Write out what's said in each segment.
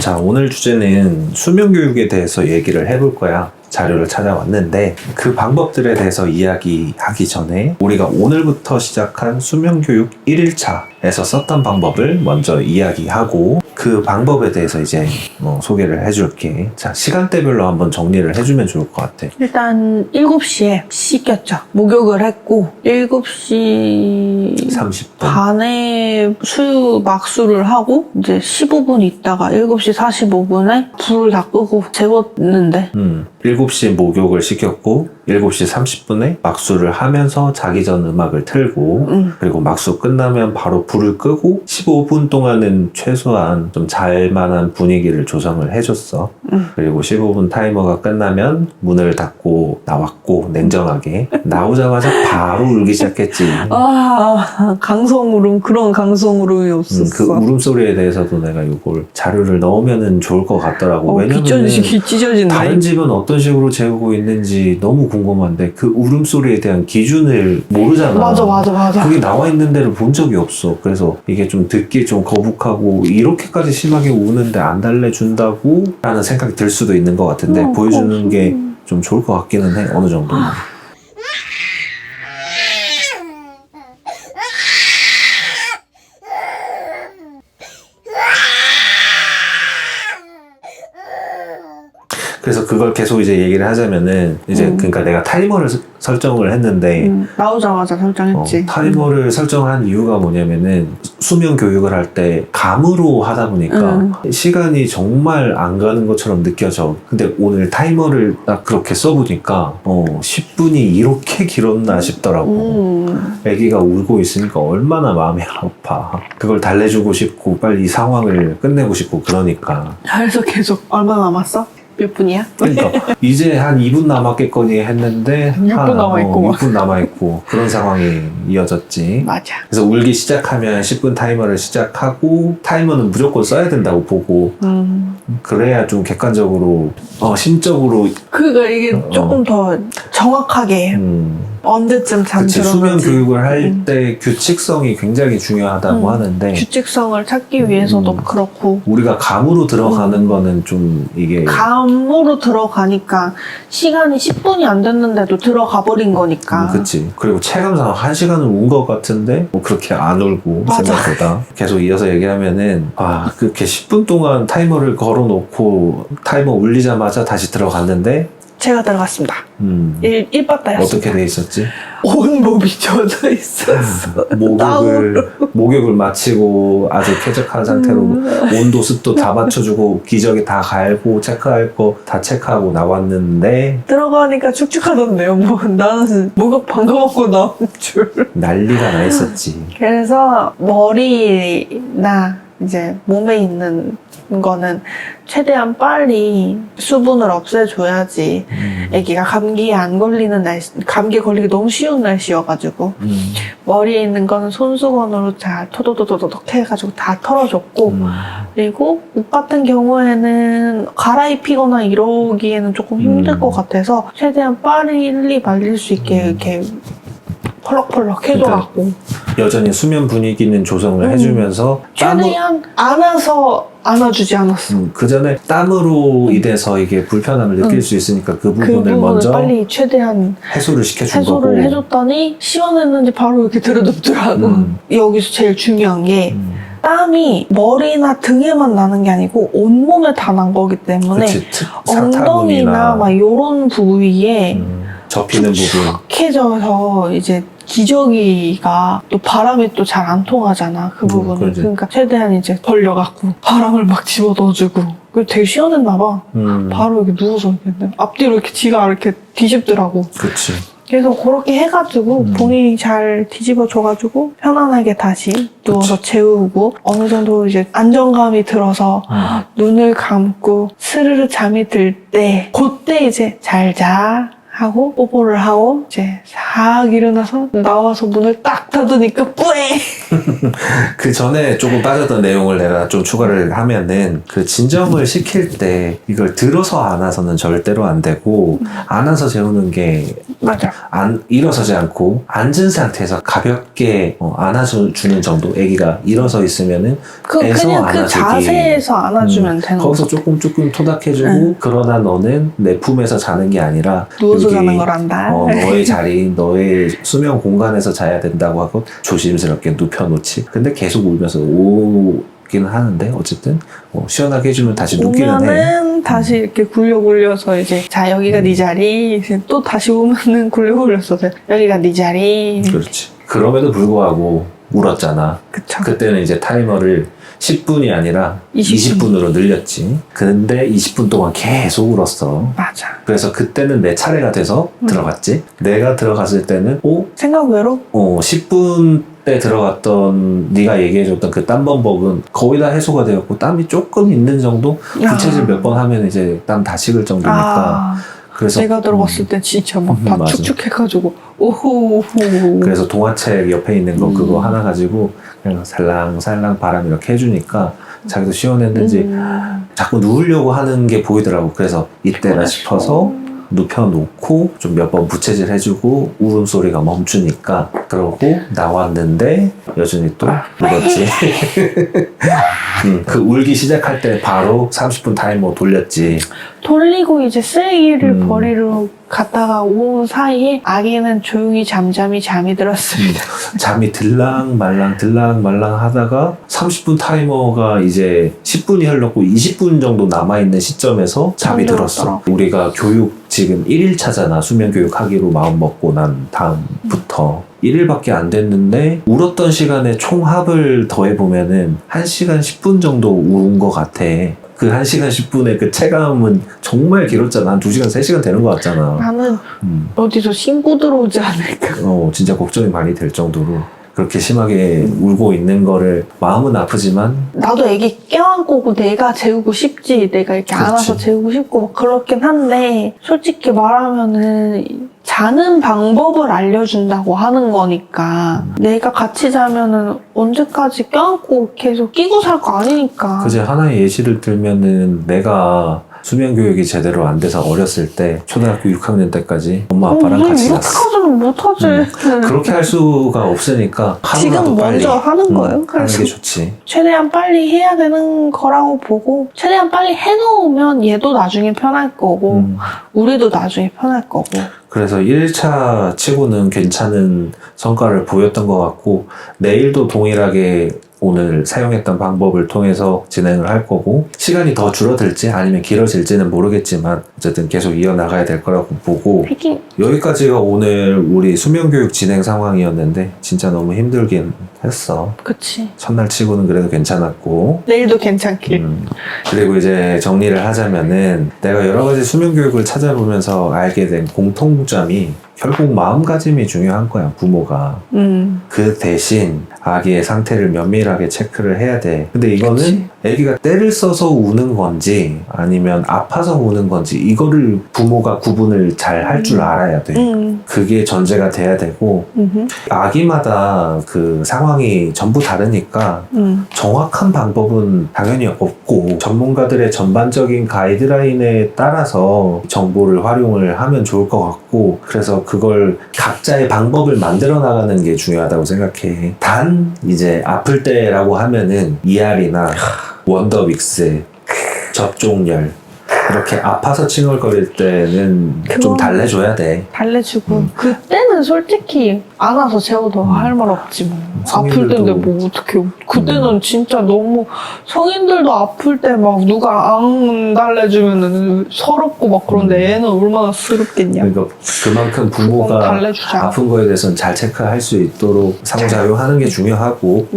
자, 오늘 주제는 수면교육에 대해서 얘기를 해볼 거야. 자료를 찾아왔는데 그 방법들에 대해서 이야기하기 전에 우리가 오늘부터 시작한 수면교육 1일차에서 썼던 방법을 먼저 이야기하고 그 방법에 대해서 이제 소개를 해줄게. 자, 시간대별로 한번 정리를 해주면 좋을 것 같아. 일단 7시에 씻겼죠. 목욕을 했고 7시 30분. 반에 수유 막수를 하고 이제 15분 있다가 7시 45분에 불을 다 끄고 재웠는데 7시 목욕을 시켰고 7시 30분에 막수를 하면서 자기 전 음악을 틀고 그리고 막수 끝나면 바로 불을 끄고 15분 동안은 최소한 좀 잘만한 분위기를 조성을 해줬어. 그리고 15분 타이머가 끝나면 문을 닫고 나왔고 냉정하게 나오자마자 바로 울기 시작했지. 강성울음 그런 강성울음이 없었어. 그 울음소리에 대해서도 내가 이걸 자료를 넣으면 좋을 것 같더라고. 왜냐면 찢어진다. 다른 집은 어떤 식으로 재우고 있는지 너무 궁금한데 그 울음소리에 대한 기준을 모르잖아. 맞아. 그게 나와 있는 데를 본 적이 없어. 그래서 이게 좀 듣기 좀 거북하고 이렇게까지 심하게 우는데 안 달래준다고? 라는 생각이 들 수도 있는 것 같은데 보여주는 게 좀 좋을 것 같기는 해. 어느 정도는. 그래서 그걸 계속 이제 얘기를 하자면은 이제 그러니까 내가 타이머를 설정을 했는데 나오자마자 설정했지. 타이머를 설정한 이유가 뭐냐면은 수면 교육을 할 때 감으로 하다 보니까 시간이 정말 안 가는 것처럼 느껴져. 근데 오늘 타이머를 딱 그렇게 써보니까 10분이 이렇게 길었나 싶더라고. 아기가 울고 있으니까 얼마나 마음이 아파. 그걸 달래주고 싶고 빨리 이 상황을 끝내고 싶고 그러니까. 그래서 계속 얼마 남았어? 몇 분이야? 그러니까 이제 한 2분 남았겠거니 했는데 6분 남아있고 6분 남아있고 그런 상황이 이어졌지. 맞아. 그래서 울기 시작하면 10분 타이머를 시작하고 타이머는 무조건 써야 된다고 보고 그래야 좀 객관적으로 심적으로 그러니까 이게 조금 더 정확하게 언제쯤 그치, 잠들었는지 수면 교육을 할 때 규칙성이 굉장히 중요하다고 하는데 규칙성을 찾기 위해서도 그렇고 우리가 감으로 들어가는 거는 좀 이게 감으로 들어가니까 시간이 10분이 안 됐는데도 들어가 버린 거니까 그치. 그리고 체감상 1시간을 운 것 같은데 뭐 그렇게 안 울고 맞아. 생각보다 계속 이어서 얘기하면은 그렇게 10분 동안 타이머를 걸어놓고 타이머 울리자마자 다시 들어갔는데 제가 들어갔습니다. 일바다였습니다. 어떻게 돼 있었지? 온몸이 젖어 있었어. 목욕을 마치고 아주 쾌적한 상태로 온도 습도 다 맞춰주고 기저귀 다 갈고 체크할 거 다 체크하고 나왔는데 들어가니까 축축하던데요. 나는 목욕 방금 하고 나온 줄. 난리가 나 있었지. 그래서 머리나 이제 몸에 있는 거는 최대한 빨리 수분을 없애줘야지 아기가 감기에 안 걸리는 날씨, 감기에 걸리기 너무 쉬운 날씨여가지고 머리에 있는 거는 손수건으로 잘 토도도도독 해가지고 다 털어줬고 그리고 옷 같은 경우에는 갈아입히거나 이러기에는 조금 힘들 것 같아서 최대한 빨리 말릴 수 있게 이렇게 펄럭펄럭 해줘갖고 여전히 수면 분위기는 조성을 해주면서 최대한 안아주지 않았어. 그 전에 땀으로 인해서 이게 불편함을 느낄 수 있으니까 그 부분을 먼저 빨리 최대한 해소를 시켜준 거고 해소를 해줬더니 시원했는지 바로 이렇게 들어눕더라고. 여기서 제일 중요한 게 땀이 머리나 등에만 나는 게 아니고 온몸에 다 난 거기 때문에 그치, 엉덩이나 막 이런 부위에 접히는 부분 축축해져서 이제 기저귀가 또 바람이 또 잘 안 통하잖아 그 부분을. 그러지. 그러니까 최대한 이제 벌려갖고 바람을 막 집어 넣어주고 그리고 되게 시원했나 봐. 바로 이렇게 누워서 이렇게 앞뒤로 이렇게 지가 이렇게 뒤집더라고. 그치. 그래서 그렇게 해가지고 본인이 잘 뒤집어줘가지고 편안하게 다시 누워서 재우고 어느 정도 이제 안정감이 들어서 눈을 감고 스르르 잠이 들 때 그때 이제 잘 자 하고 뽀뽀를 하고 이제 싹 일어나서 나와서 문을 딱 닫으니까 뿌에. 그 전에 조금 빠졌던 내용을 내가 좀 추가를 하면은 그 진정을 시킬 때 이걸 들어서 안아서는 절대로 안 되고 안아서 재우는 게 맞아. 일어서지 않고 앉은 상태에서 가볍게 안아주는 정도. 아기가 일어서 있으면은 애서 그냥 그 안아주기. 자세에서 안아주면 되는 거. 거기서 조금 토닥해주고 그러나 너는 내 품에서 자는 게 아니라 누워서 여기, 자는 거란다. 너의 자리, 너의 수면 공간에서 자야 된다고 하고 조심스럽게 눕혀놓지. 근데 계속 울면서 오기는 하는데 어쨌든 시원하게 해주면 다시 눕기는 해. 오면은 다시 이렇게 굴려서 이제 자 여기가 네 자리. 이제 또 다시 오면은 굴려서 여기가 네 자리. 그렇지. 그럼에도 불구하고 울었잖아. 그쵸. 그때는 이제 타이머를 10분이 아니라 20분. 20분으로 늘렸지. 근데 20분 동안 계속 울었어. 맞아. 그래서 그때는 내 차례가 돼서 들어갔지. 내가 들어갔을 때는 생각 외로 10분 때 들어갔던 네가 얘기해줬던 그 땀범벅은 거의 다 해소가 되었고 땀이 조금 있는 정도? 부채질 몇 번 하면 이제 땀 다 식을 정도니까. 그래서 내가 들어갔을 때 진짜 막 다 맞아. 축축해가지고 오호. 그래서 동화책 옆에 있는 거 그거 하나 가지고 그냥 살랑살랑 바람 이렇게 해주니까 자기도 시원했는지 자꾸 누우려고 하는 게 보이더라고. 그래서 이때다 싶어서 눕혀놓고 좀 몇 번 부채질 해주고 울음소리가 멈추니까 그러고 나왔는데 여전히 또 울었지. 그 울기 시작할 때 바로 30분 타이머 돌렸지. 돌리고 이제 쓰레기를 버리러 갔다가 온 사이에 아기는 조용히 잠잠히 잠이 들었습니다. 잠이 들랑말랑 하다가 30분 타이머가 이제 10분이 흘렀고 20분 정도 남아있는 시점에서 잠이 들었어. 우리가 교육 지금 1일차잖아. 수면 교육하기로 마음먹고 난 다음부터 1일밖에 안 됐는데 울었던 시간에 총합을 더해보면은 1시간 10분 정도 울은 것 같아. 그 1시간 10분의 그 체감은 정말 길었잖아. 한 2시간, 3시간 되는 것 같잖아. 나는 어디서 신고 들어오지 않을까. 진짜 걱정이 많이 될 정도로 그렇게 심하게 울고 있는 거를 마음은 아프지만 나도 애기 껴안고 오고 내가 재우고 싶지. 내가 이렇게 그렇지. 안아서 재우고 싶고 막 그렇긴 한데 솔직히 말하면은 자는 방법을 알려준다고 하는 거니까 내가 같이 자면은 언제까지 껴안고 계속 끼고 살 거 아니니까. 그제 하나의 예시를 들면은 내가 수면 교육이 제대로 안 돼서 어렸을 때 초등학교 6학년 때까지 엄마 아빠랑 같이 갔어. 이렇게까지는 못하지. 그렇게 할 수가 없으니까 지금 하루라도 빨리 먼저 하는 거예요. 하는 그래서 게 좋지. 최대한 빨리 해야 되는 거라고 보고 최대한 빨리 해놓으면 얘도 나중에 편할 거고 우리도 나중에 편할 거고. 그래서 1차 치고는 괜찮은 성과를 보였던 것 같고 내일도 동일하게 오늘 사용했던 방법을 통해서 진행을 할 거고 시간이 더 줄어들지 아니면 길어질지는 모르겠지만 어쨌든 계속 이어나가야 될 거라고 보고 피기. 여기까지가 오늘 우리 수면교육 진행 상황이었는데 진짜 너무 힘들긴 했어. 그치. 첫날 치고는 그래도 괜찮았고 내일도 괜찮길. 그리고 이제 정리를 하자면은 내가 여러 가지 수면교육을 찾아보면서 알게 된 공통점이 결국 마음가짐이 중요한 거야, 부모가. 그 대신 아기의 상태를 면밀하게 체크를 해야 돼. 근데 이거는 그치. 아기가 때를 써서 우는 건지 아니면 아파서 우는 건지 이거를 부모가 구분을 잘 할 줄 알아야 돼. 그게 전제가 돼야 되고 아기마다 그 상황이 전부 다르니까 정확한 방법은 당연히 없고 전문가들의 전반적인 가이드라인에 따라서 정보를 활용을 하면 좋을 것 같고 그래서 그걸 각자의 방법을 만들어 나가는 게 중요하다고 생각해. 단 이제 아플 때라고 하면은 ER이나 원더윅스, 접종열 이렇게 아파서 칭얼거릴 때는 좀 달래줘야 돼. 달래주고 그때는 솔직히 안아서 재워도 할 말 없지 뭐. 아플 때인데 뭐 어떻게 그때는 진짜 너무 성인들도 아플 때 막 누가 안 달래주면은 서럽고 막 그런데 애는 얼마나 스럽겠냐. 그러니까 그만큼 그건 부모가 달래주자. 아픈 거에 대해서는 잘 체크할 수 있도록 상호작용하는 게 중요하고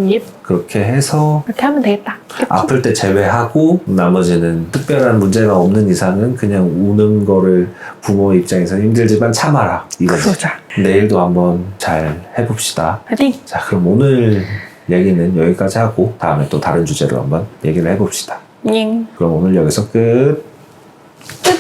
그렇게 해서 그렇게 하면 되겠다. 그치? 아플 때 제외하고 나머지는 특별한 문제가 없는 이상은 그냥 우는 거를 부모 입장에서 힘들지만 참아라 이거지. 그러자. 내일도 한번 잘 해봅시다. 파이팅! 자 그럼 오늘 얘기는 여기까지 하고 다음에 또 다른 주제로 한번 얘기를 해봅시다. 잉. 그럼 오늘 여기서 끝. 끝!